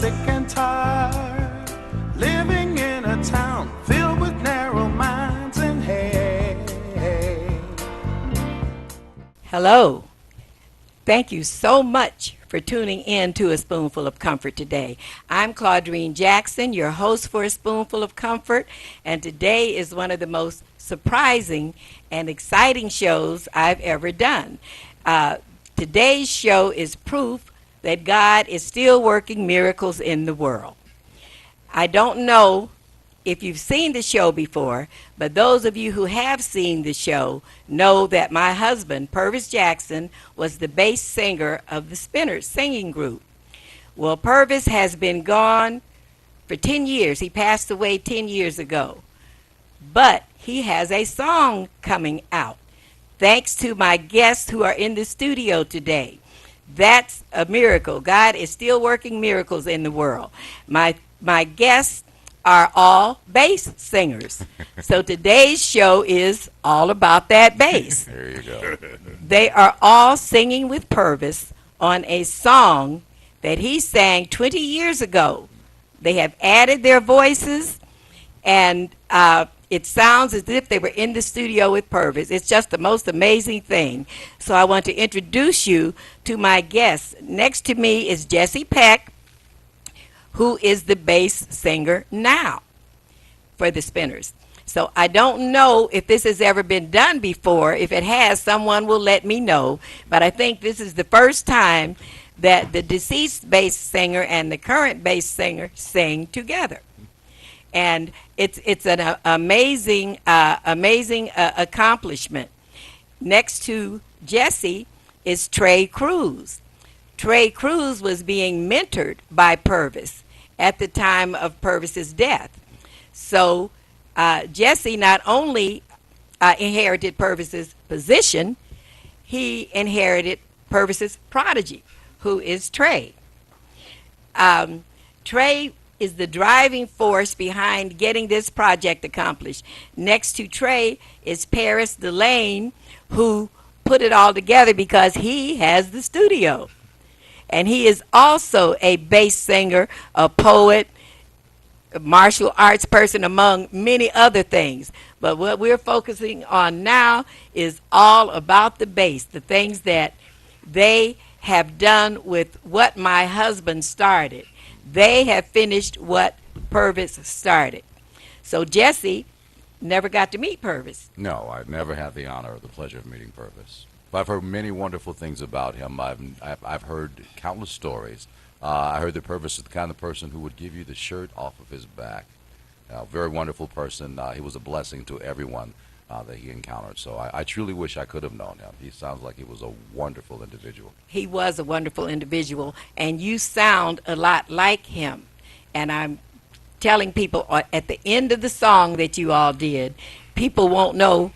sick and tired, living in a town filled with narrow minds and hate. Hello. Thank you so much for tuning in to A Spoonful of Comfort today. I'm Claudrine Jackson, your host for A Spoonful of Comfort, and today is one of the most surprising and exciting shows I've ever done. Today's show is proof that God is still working miracles in the world. I don't know if you've seen the show before, but those of you who have seen the show know that my husband, Purvis Jackson, was the bass singer of the Spinners singing group. Well, Purvis has been gone for 10 years. He passed away 10 years ago. But he has a song coming out, thanks to my guests who are in the studio today. That's a miracle. God is still working miracles in the world. My guests are all bass singers. So today's show is all about that bass. There you go. They are all singing with Purvis on a song that he sang 20 years ago. They have added their voices, and it sounds as if they were in the studio with Purvis. It's just the most amazing thing. So I want to introduce you to my guests. Next to me is Jesse Peck, who is the bass singer now for the Spinners. So I don't know if this has ever been done before. If it has, someone will let me know. But I think this is the first time that the deceased bass singer and the current bass singer sing together. And it's an amazing accomplishment. Next to Jesse is Trey Cruz. Trey Cruz was being mentored by Purvis at the time of Purvis's death. So Jesse not only inherited Purvis's position, he inherited Purvis's prodigy, who is Trey. Trey is the driving force behind getting this project accomplished. Next to Trey is Paris Delane, who put it all together because he has the studio. And he is also a bass singer, a poet, a martial arts person, among many other things. But what we're focusing on now is all about the bass, the things that they have done with what my husband started. They have finished what Purvis started. So Jesse never got to meet Purvis. No, I never had the honor or the pleasure of meeting Purvis. But I've heard many wonderful things about him. I've heard countless stories. I heard that Purvis is the kind of person who would give you the shirt off of his back. Very wonderful person. He was a blessing to everyone that he encountered. So I truly wish I could have known him. He sounds like he was a wonderful individual. He was a wonderful individual, and you sound a lot like him. And I'm telling people at the end of the song that you all did, people won't know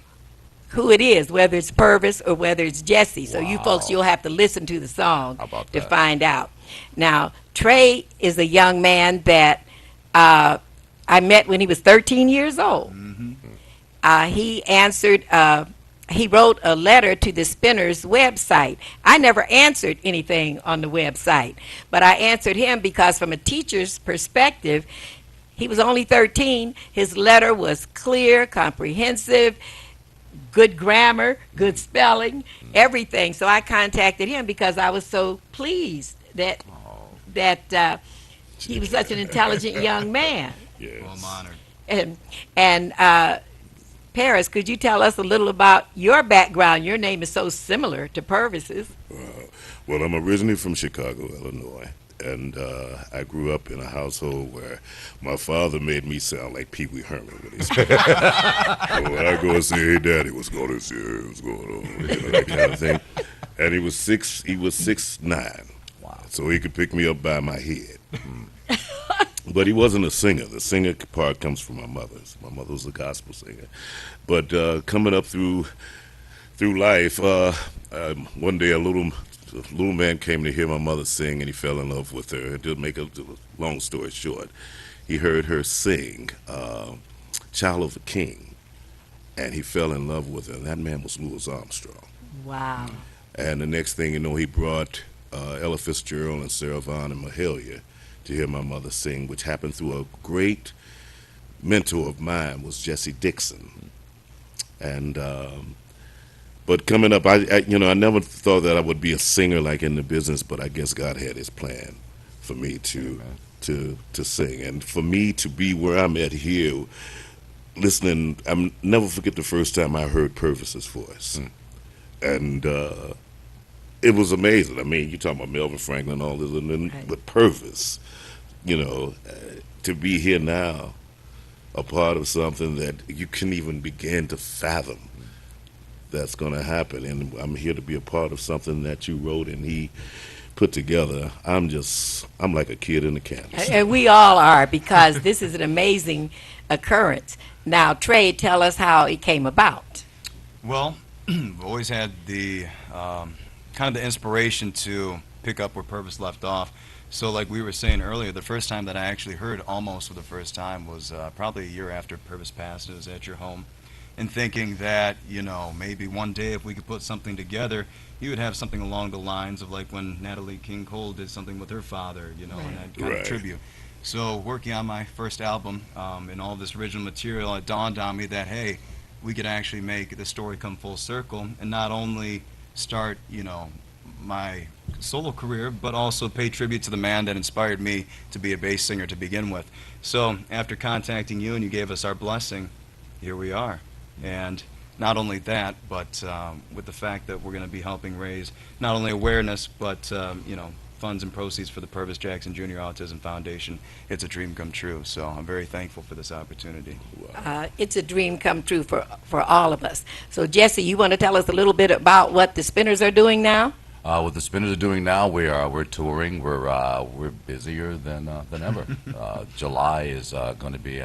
who it is, whether it's Purvis or whether it's Jesse. So you folks, you'll have to listen to the song to find out. Now, Trey is a young man that I met when he was 13 years old. He wrote a letter to the Spinners website. I never answered anything on the website, but I answered him because from a teacher's perspective, he was only 13. His letter was clear, comprehensive, good grammar, good spelling, everything. So I contacted him because I was so pleased that he was such an intelligent young man. Yes. Well, I'm honored. And Paris, could you tell us a little about your background? Your name is so similar to Purvis's. Well, I'm originally from Chicago, Illinois, and I grew up in a household where my father made me sound like Pee Wee Herman when he spoke. So when I go and say, "Hey, Daddy, what's going on? What's going on?" That kind of thing. And he was 6'9". Wow. So he could pick me up by my head. But he wasn't a singer. The singer part comes from my mother. My mother was a gospel singer. But coming up through life, one day a little man came to hear my mother sing, and he fell in love with her. To make a long story short, he heard her sing "Child of the King," and he fell in love with her. And that man was Louis Armstrong. Wow. And the next thing you know, he brought Ella Fitzgerald and Sarah Vaughan and Mahalia to hear my mother sing, which happened through a great mentor of mine was Jesse Dixon. And but coming up, I never thought that I would be a singer like in the business, but I guess God had His plan for me to sing, and for me to be where I'm at here, listening. I'm never forget the first time I heard Purvis's voice, and it was amazing. I mean, you talking about Melvin Franklin, all this, and then but Purvis, to be here now, a part of something that you can even begin to fathom that's going to happen, and I'm here to be a part of something that you wrote and he put together. I'm like a kid in a canvas. And we all are, because this is an amazing occurrence. Now, Trey, tell us how it came about. Well, I've always had the kind of the inspiration to pick up where Purvis left off. So like we were saying earlier, the first time that I actually heard Almost for the first time was probably a year after Purvis passed. It was at your home. And thinking that, maybe one day if we could put something together, he would have something along the lines of like when Natalie King Cole did something with her father, and that kind of tribute. So working on my first album and all this original material, it dawned on me that, hey, we could actually make the story come full circle and not only start, my solo career, but also pay tribute to the man that inspired me to be a bass singer to begin with. So after contacting you and you gave us our blessing, here we are. And not only that, but with the fact that we're going to be helping raise not only awareness, but funds and proceeds for the Purvis Jackson Jr. Autism Foundation. It's a dream come true. So I'm very thankful for this opportunity. It's a dream come true for all of us. So Jesse, you want to tell us a little bit about what the Spinners are doing now? What the Spinners are doing now, we're touring. We're busier than ever. July is going to be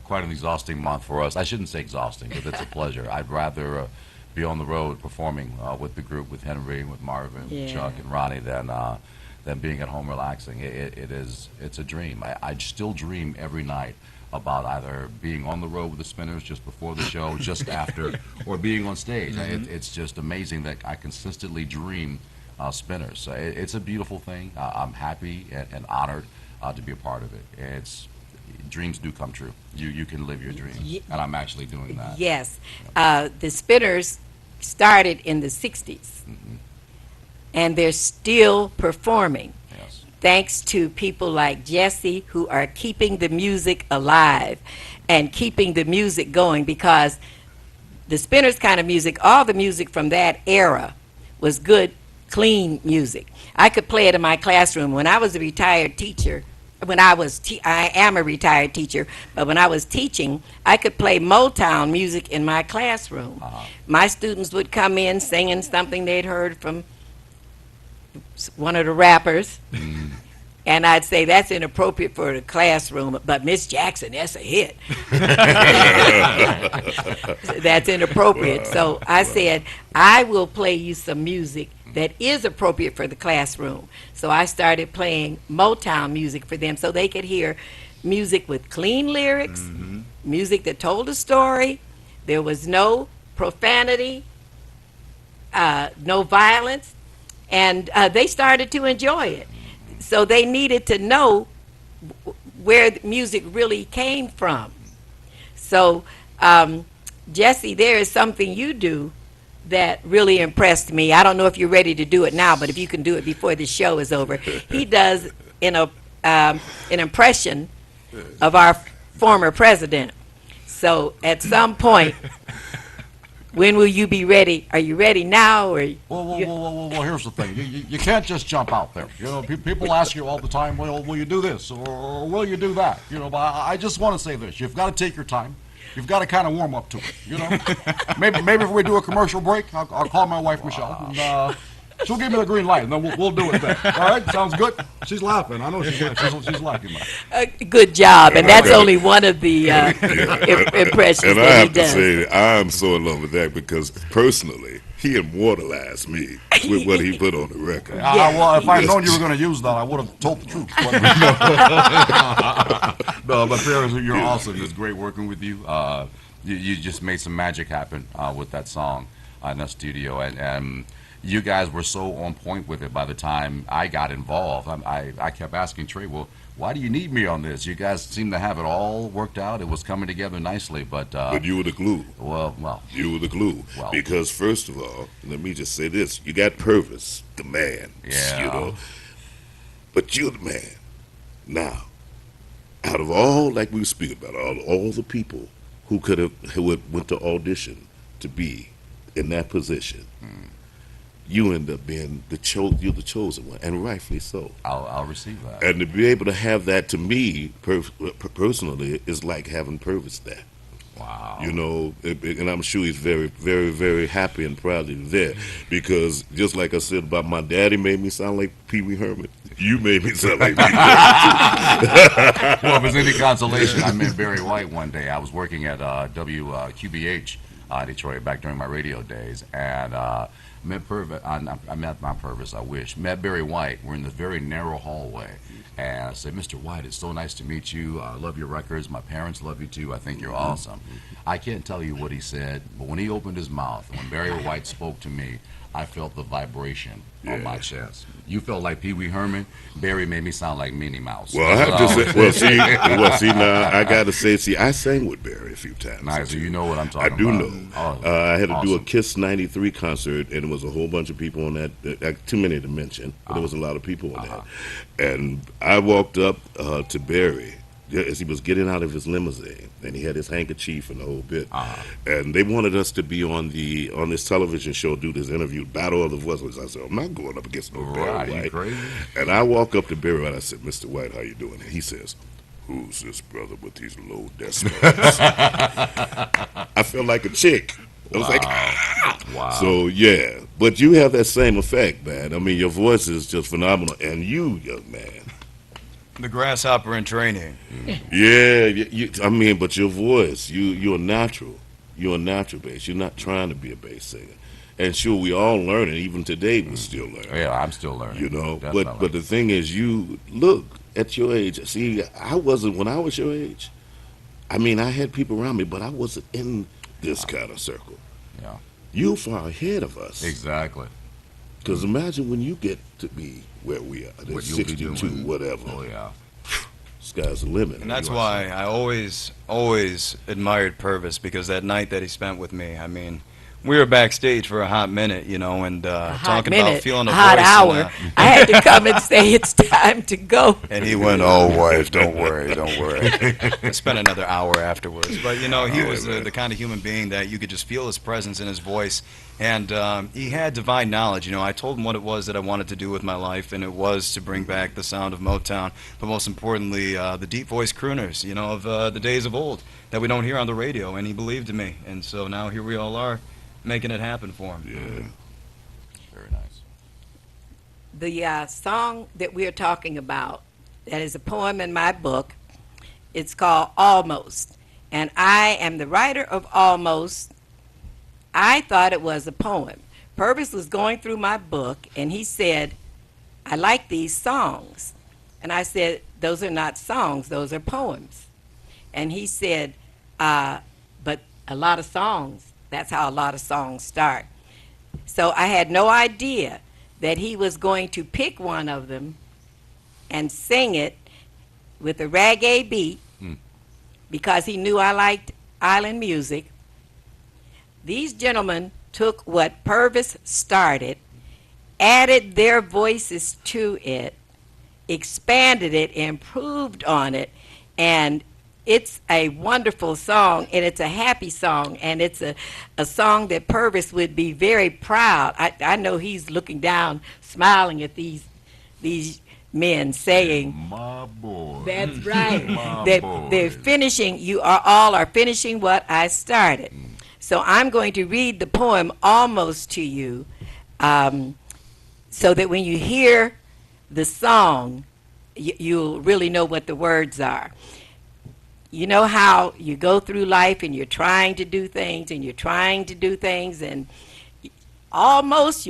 quite an exhausting month for us. I shouldn't say exhausting, but it's a pleasure. I'd rather be on the road performing with the group, with Henry, with Marvin, with Chuck, and Ronnie than being at home relaxing. It's a dream. I still dream every night about either being on the road with the Spinners just before the show, just after, or being on stage. It's just amazing that I consistently dream Spinners. It's a beautiful thing. I'm happy and honored to be a part of it. Dreams do come true. You can live your dreams, and I'm actually doing that. Yes. The Spinners started in the 60s, and they're still performing. Yes. Thanks to people like Jesse, who are keeping the music alive and keeping the music going, because the Spinners kind of music, all the music from that era was good, clean music. I could play it in my classroom. When I was a retired teacher, I am a retired teacher, but when I was teaching, I could play Motown music in my classroom. My students would come in singing something they'd heard from one of the rappers, and I'd say, that's inappropriate for the classroom, but Miss Jackson, that's a hit. That's inappropriate. So I said, I will play you some music that is appropriate for the classroom. So I started playing Motown music for them so they could hear music with clean lyrics, music that told a story. There was no profanity, no violence, and they started to enjoy it. So they needed to know where the music really came from. So, Jesse, there is something you do that really impressed me. I don't know if you're ready to do it now, but if you can do it before the show is over. He does an impression of our former president. So at some point, when will you be ready? Are you ready now? Or Well, here's the thing. You can't just jump out there. People ask you all the time, well, will you do this or will you do that? But I just want to say this. You've got to take your time. You've got to kind of warm up to it, Maybe if we do a commercial break, I'll call my wife, Michelle, and she'll give me the green light, and then we'll do it then. All right? Sounds good? She's laughing. I know she's liking that. Good job, and that's only one of the impressions And I that he have to does. say, I'm so in love with that because personally, he immortalized me with what he put on the record. Well, if I'd known you were going to use that, I would have told the truth. But Ferris, you're awesome. It's great working with you. You just made some magic happen with that song in the studio, and you guys were so on point with it by the time I got involved. I kept asking Trey, well, why do you need me on this? You guys seem to have it all worked out. It was coming together nicely, but But you were the glue. well, You were the glue. Well. Because first of all, let me just say this: you got Purvis, the man. Yeah. You know, but you're the man. Now, out of all, like we were speaking about, all the people who went to audition to be in that position, you end up being you're the chosen one, and rightfully so. I'll receive that. And to be able to have that, to me personally, is like having Purvis there. Wow. You know, and I'm sure he's very, very, very happy and proud that he's there, because just like I said about my daddy made me sound like Pee Wee Herman, you made me sound like Pee Wee Herman. Well, if it's any consolation, I met Barry White one day. I was working at WQBH Detroit back during my radio days, and met Purvis. I met my Purvis. I wish met Barry White. We're in this very narrow hallway, and I said, "Mr. White, it's so nice to meet you. I love your records. My parents love you too. I think you're awesome." I can't tell you what he said, but when he opened his mouth, when Barry White spoke to me, I felt the vibration on my chest. You felt like Pee Wee Herman. Barry made me sound like Minnie Mouse. Well, I have to say, see, now I got to say, I sang with Barry a few times. Nice, so you know what I'm talking about. I do know. Oh, I had to do a awesome. Kiss '93 concert, and it was a whole bunch of people on that. Too many to mention, but there was a lot of people on that. And I walked up to Barry as he was getting out of his limousine, and he had his handkerchief and the whole bit. And they wanted us to be on this television show, do this interview, Battle of the Voices. I said, I'm not going up against no Barry You White. crazy? And I walk up to Barry White. I said, Mr. White, how you doing? And he says, who's this brother with these low decibels? I felt like a chick. I was like, ah. Wow. So, yeah. But you have that same effect, man. I mean, your voice is just phenomenal. And you, young man. The grasshopper in training. Yeah, I mean, but your voice, you're a natural. You're a natural bass. You're not trying to be a bass singer. And sure, we all learning. Even today, we're still learning. Yeah, I'm still learning. You know, Definitely. but the thing is, you look at your age. See, I wasn't when I was your age. I mean, I had people around me, but I wasn't in this kind of circle. Yeah. You far ahead of us. Exactly. Because imagine when you get to be where we are, What at you'll be 62, doing. whatever. Oh yeah. Sky's the limit. And that's why I always admired Purvis, because that night that he spent with me, I mean, we were backstage for a hot minute, you know, and talking about feeling a hot voice. hour. I had to come and say it's time to go. And he went, "Oh, wife, don't worry, don't worry." I spent another hour afterwards. But, you know, he was the kind of human being that you could just feel his presence in his voice. And he had divine knowledge. You know, I told him what it was that I wanted to do with my life, and it was to bring back the sound of Motown, but most importantly, the deep voice crooners, you know, of the days of old that we don't hear on the radio. And he believed in me. And so now here we all are, making it happen for him. Yeah. Very nice. The song that we're talking about, that is a poem in my book, it's called Almost. And I am the writer of Almost. I thought it was a poem. Purvis was going through my book, and he said, I like these songs. And I said, those are not songs, those are poems. And he said, but a lot of songs, that's how a lot of songs start. So I had no idea that he was going to pick one of them and sing it with a reggae beat, because he knew I liked island music. These gentlemen took what Purvis started, added their voices to it, expanded it, improved on it, and it's a wonderful song, and it's a happy song, and it's a song that Purvis would be very proud. I know he's looking down, smiling at these men, saying, My boy. that's right. My They're boys. finishing, you are all are finishing what I started. So I'm going to read the poem Almost to you, so that when you hear the song, you'll really know what the words are. You know how you go through life and you're trying to do things and you're trying to do things, and you almost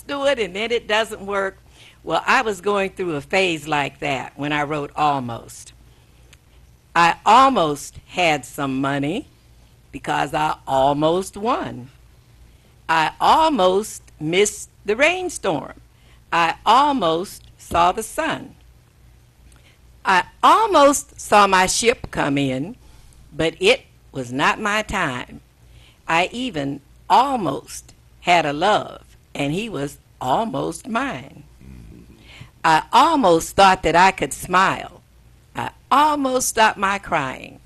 do it, and then it doesn't work. Well, I was going through a phase like that when I wrote Almost. I almost had some money because I almost won. I almost missed the rainstorm. I almost saw the sun. I almost saw my ship come in, but it was not my time. I even almost had a love, and he was almost mine. I almost thought that I could smile. I almost stopped my crying.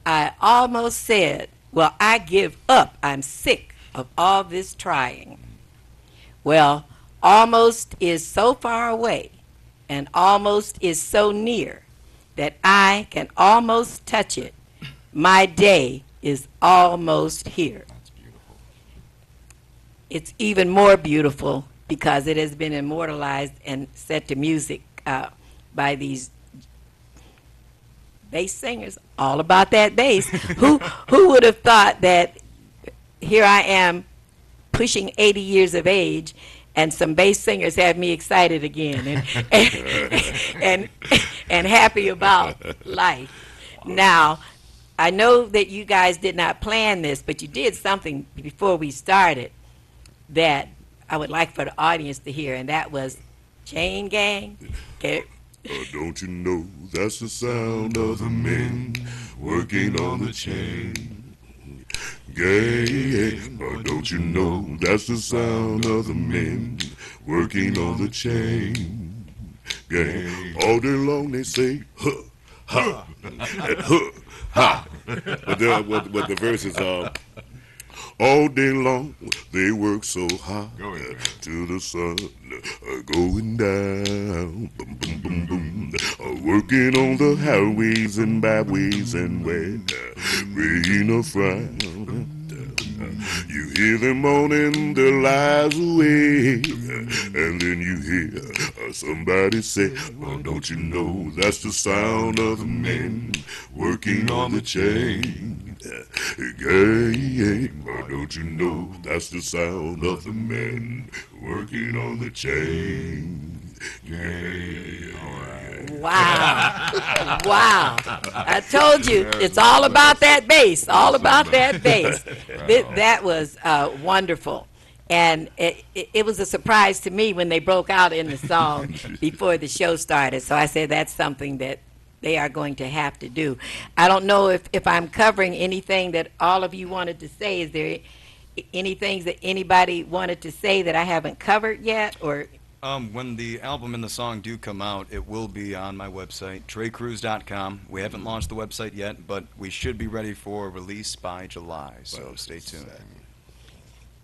I almost said, well, I give up. I'm sick of all this trying. Well, almost is so far away, and almost is so near that I can almost touch it. My day is almost here. That's beautiful. It's even more beautiful because it has been immortalized and set to music by these bass singers, all about that bass. Who would have thought that here I am pushing 80 years of age, and some bass singers have me excited again and happy about life. Now, I know that you guys did not plan this, but you did something before we started that I would like for the audience to hear, and that was Chain Gang. Okay. Don't you know that's the sound of the men working on the chain? Gang, don't you know that's the sound of the men working on the chain? Gang, all day long they say, huh, ha, and huh, ha. But the verses are, all day long they work so hard till the sun going down. Boom, boom, boom, boom. Working on the highways and byways and when rain or frown. You hear them moaning their lives away, and then you hear somebody say, well, don't you know that's the sound of the men working on the chain? Gang, don't you know that's the sound of the men working on the chain? Gang. Wow. Wow. I told you, it's all about that bass, all about that bass. That was wonderful. And it was a surprise to me when they broke out in the song before the show started. So I said that's something that they are going to have to do. I don't know if I'm covering anything that all of you wanted to say. Is there any things that anybody wanted to say that I haven't covered yet? Or when the album and the song do come out, it will be on my website, TreyCruz.com. We haven't launched the website yet, but we should be ready for release by July, so stay tuned.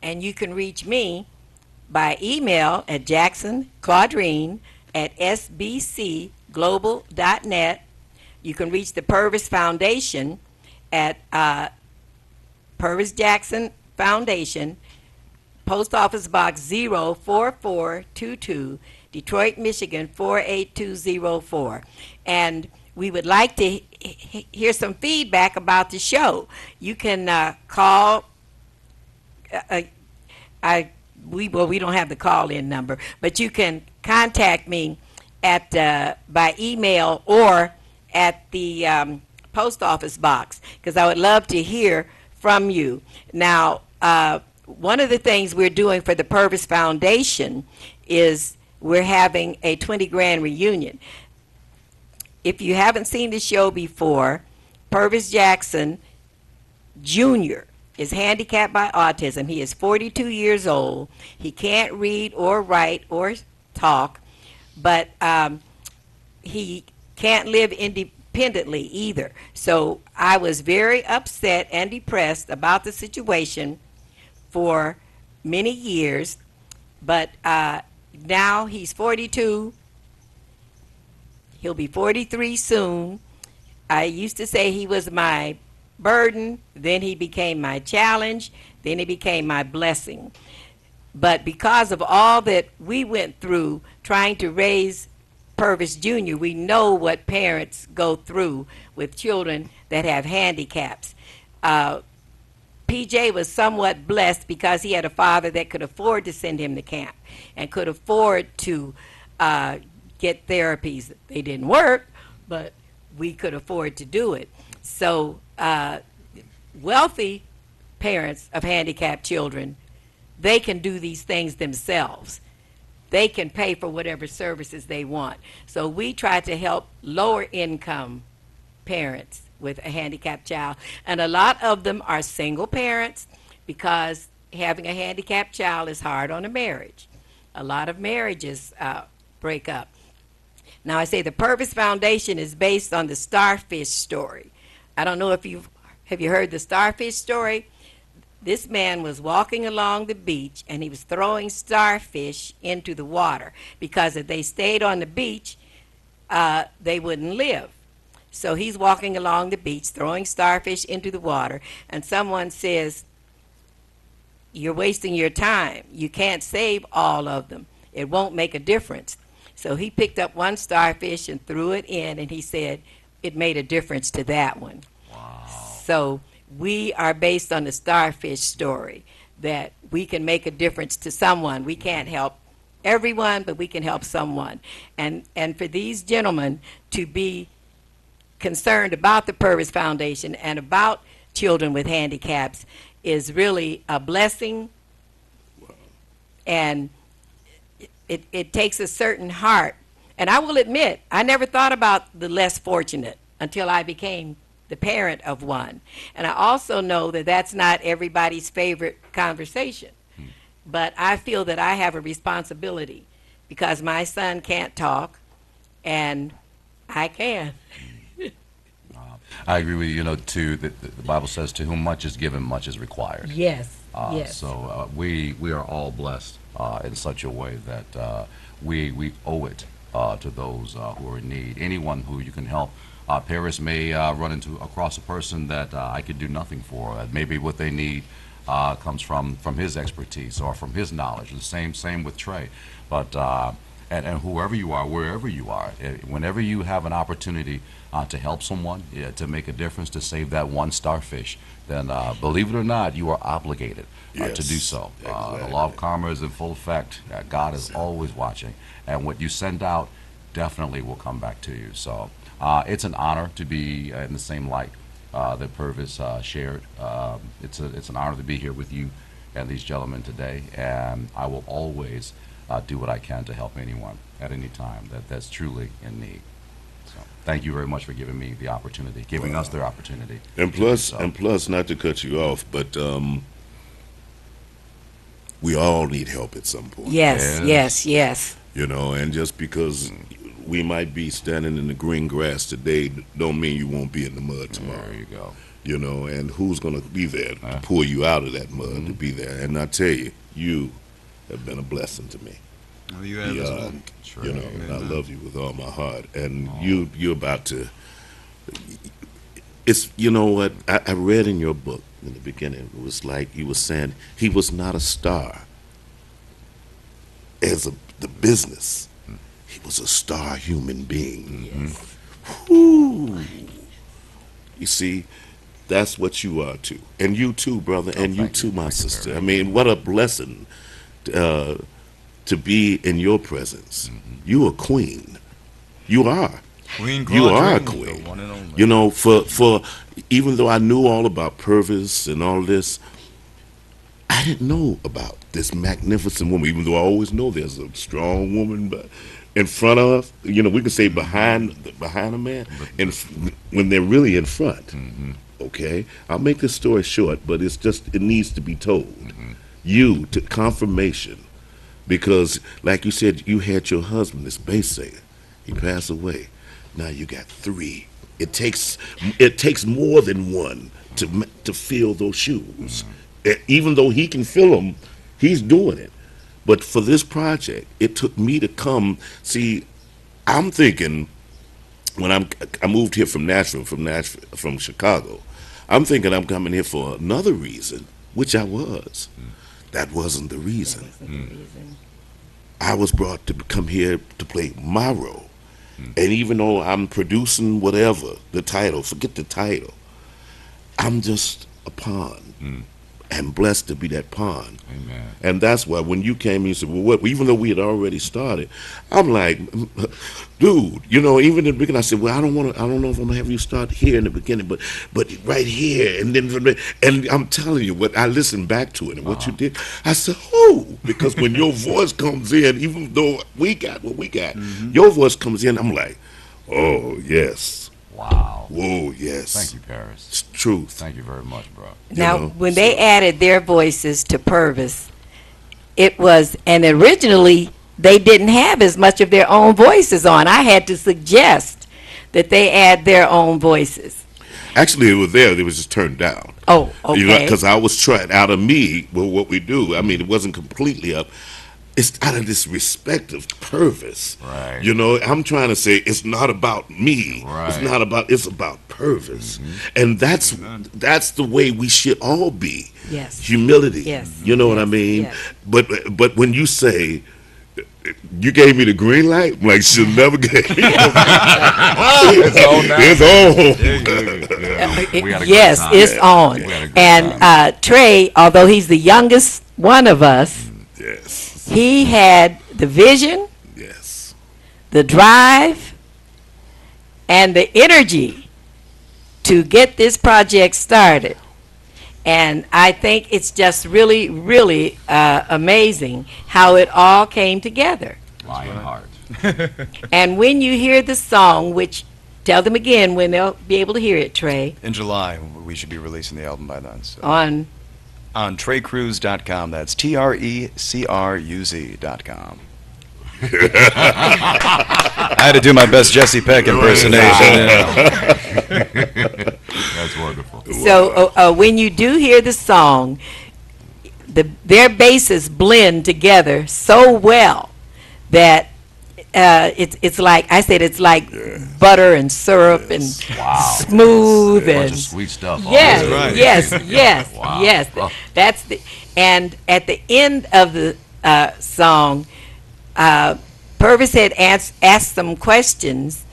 And you can reach me by email at jacksonclaudrine@sbcglobal.net. You can reach the Purvis Foundation at Purvis Jackson Foundation, Post Office Box 04422, Detroit, Michigan 48204. And we would like to hear some feedback about the show. You can call. We don't have the call-in number, but you can contact me at by email or at the post office box, because I would love to hear from you. Now, one of the things we're doing for the Purvis Foundation is we're having a 20 grand reunion. If you haven't seen the show before, Purvis Jackson Jr. is handicapped by autism. He is 42 years old. He can't read or write or talk, but he can't live independently either. So I was very upset and depressed about the situation for many years, but now he's 42. He'll be 43 soon. I used to say he was my burden, then he became my challenge, then he became my blessing. But because of all that we went through trying to raise Purvis Jr., we know what parents go through with children that have handicaps. PJ was somewhat blessed because he had a father that could afford to send him to camp and could afford to get therapies. They didn't work, but we could afford to do it. So wealthy parents of handicapped children they can do these things themselves. They can pay for whatever services they want. So we try to help lower income parents with a handicapped child. And a lot of them are single parents because having a handicapped child is hard on a marriage. A lot of marriages break up. Now, I say the Purvis Foundation is based on the starfish story. I don't know if have you heard the starfish story? This man was walking along the beach and he was throwing starfish into the water because if they stayed on the beach, they wouldn't live. So he's walking along the beach throwing starfish into the water, and someone says, "You're wasting your time. You can't save all of them. It won't make a difference." So he picked up one starfish and threw it in, and he said it made a difference to that one. Wow. So we are based on the starfish story, that we can make a difference to someone. We can't help everyone, but we can help someone. And for these gentlemen to be concerned about the Purvis Foundation and about children with handicaps is really a blessing. And it takes a certain heart. And I will admit, I never thought about the less fortunate until I became the parent of one. And I also know that that's not everybody's favorite conversation. But I feel that I have a responsibility because my son can't talk and I can. I agree with you, too, that the Bible says, to whom much is given, much is required. Yes, yes. So we are all blessed in such a way that we owe it to those who are in need. Anyone who you can help. Paris may run across a person that I could do nothing for. Maybe what they need comes from his expertise or from his knowledge. The same with Trey. But and whoever you are, wherever you are, whenever you have an opportunity to help someone, to make a difference, to save that one starfish, then believe it or not, you are obligated to do so. Exactly. The law of karma is in full effect. God is always watching, and what you send out definitely will come back to you. So it's an honor to be in the same light that Purvis shared. It's an honor to be here with you and these gentlemen today, and I will always do what I can to help anyone at any time that's truly in need. So thank you very much for giving me the opportunity, giving us the opportunity. And plus, not to cut you off, but we all need help at some point. Yes. And just because we might be standing in the green grass today don't mean you won't be in the mud tomorrow. There you go. And who's going to be there to pull you out of that mud, to be there. And I tell you, you have been a blessing to me. Oh, you have as well. Sure. And I love you with all my heart. And you're about to, it's, you know what, I read in your book in the beginning, it was like you were saying he was not a star as the business. He was a star human being. Yes. Whew. You see, that's what you are too. And you too, brother, and you too, my sister. I mean, what a blessing to be in your presence. You are queen. You are. Queen You are a Claudine, queen. the one and only. For even though I knew all about Purvis and all this, I didn't know about this magnificent woman, even though I always know there's a strong woman but in front of, we can say behind a man, and when they're really in front. Okay? I'll make this story short, but it needs to be told. You, to confirmation, because like you said, you had your husband, this bass singer. He passed away. Now you got 3. It takes more than one to fill those shoes. Even though he can fill them, he's doing it. But for this project, it took me to come. See, I'm thinking when I moved here from Chicago, I'm thinking I'm coming here for another reason, which I was. That wasn't the reason. I was brought to come here to play my role. And even though I'm producing whatever, the title, forget the title, I'm just a pawn. and blessed to be that pawn. Amen. And that's why when you came, you said, well, what? Even though we had already started, I'm like, dude, you know, even in the beginning, I said, well, I don't know if I'm gonna have you start here in the beginning, but right here, and then, and I'm telling you, what I listened back to it and what you did, I said, oh, because when your voice comes in, even though we got what we got, your voice comes in, I'm like, oh yes, Wow. whoa, yes, Thank you, Paris. it's truth. Thank you very much, bro. Now, know, when they added their voices to Purvis, it was, and originally they didn't have as much of their own voices on. I had to suggest that they add their own voices. Actually, it was there. It was just turned down. Oh, okay. You know, because I was trying out of me, well, what we do. I mean, it wasn't completely up. It's out of this respect of Purvis. Right. You know, I'm trying to say it's not about me. Right. It's not about. It's about Purvis, and that's the way we should all be. Yes. Humility. Yes. You know what I Yes. mean? Yes. But when you say you gave me the green light, I'm like she'll never get. It's on now. It's on. We had a great Yes, time. it's on. We had a great And time. Trey, although he's the youngest one of us, Yes. he had the vision, Yes. the drive, and the energy to get this project started. And I think it's just really, really amazing how it all came together. Lionheart. And when you hear the song, which, tell them again when they'll be able to hear it, Trey, In July, we should be releasing the album by then. So. on On TreyCruz.com. That's TRECRUZ.com. I had to do my best Jesse Peck impersonation. That's wonderful. So when you do hear the song, their basses blend together so well that it's like I said, it's like butter and syrup and Wow. smooth A bunch and of sweet stuff. yes, all right. over. yes, yes, Wow. yes. Oh. That's the and at the end of the song, Purvis had asked some questions,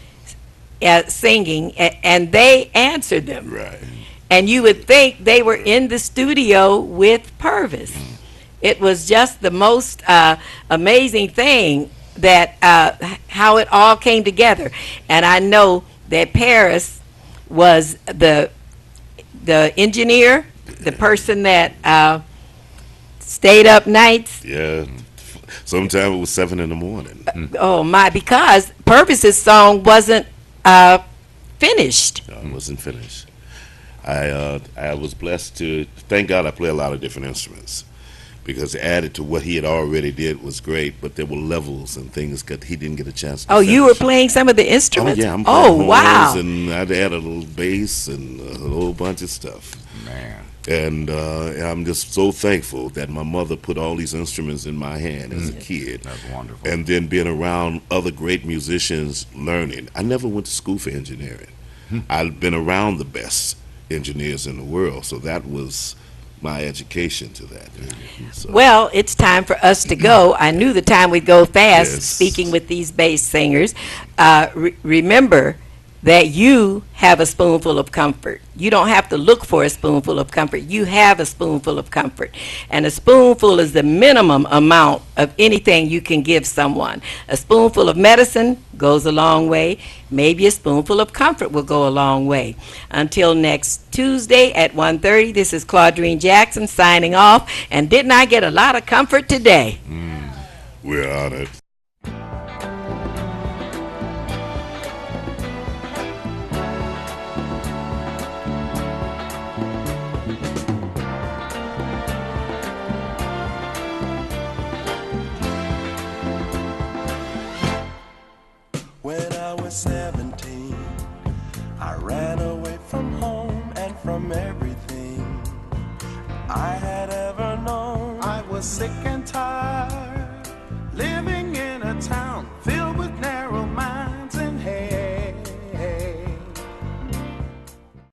singing, and they answered them. Right. And you would think they were in the studio with Purvis. It was just the most amazing thing that how it all came together. And I know that Paris was the engineer, the person that stayed up nights. Yeah. Sometimes it was 7 in the morning. Oh my! Because Purvis's song wasn't finished. No, it wasn't finished. I was blessed to, thank God I play a lot of different instruments, because added to what he had already did was great, but there were levels and things that he didn't get a chance to Oh, you were finish. playing some of the Oh instruments? yeah, I'm playing horns, wow. and I'd add a little bass and a whole bunch of stuff. Man. And I'm just so thankful that my mother put all these instruments in my hand as a kid. That's wonderful. And then being around other great musicians, learning. I never went to school for engineering. I've been around the best engineers in the world, so that was my education to that. So, Well, it's time for us to go. I knew the time would go fast, Yes. speaking with these bass singers. Remember that you have a spoonful of comfort. You don't have to look for a spoonful of comfort. You have a spoonful of comfort. And a spoonful is the minimum amount of anything you can give someone. A spoonful of medicine goes a long way. Maybe a spoonful of comfort will go a long way. Until next Tuesday at 1:30, this is Claudrine Jackson signing off. And didn't I get a lot of comfort today? we're honored. When I was 17, I ran away from home and from everything I had ever known. I was sick and tired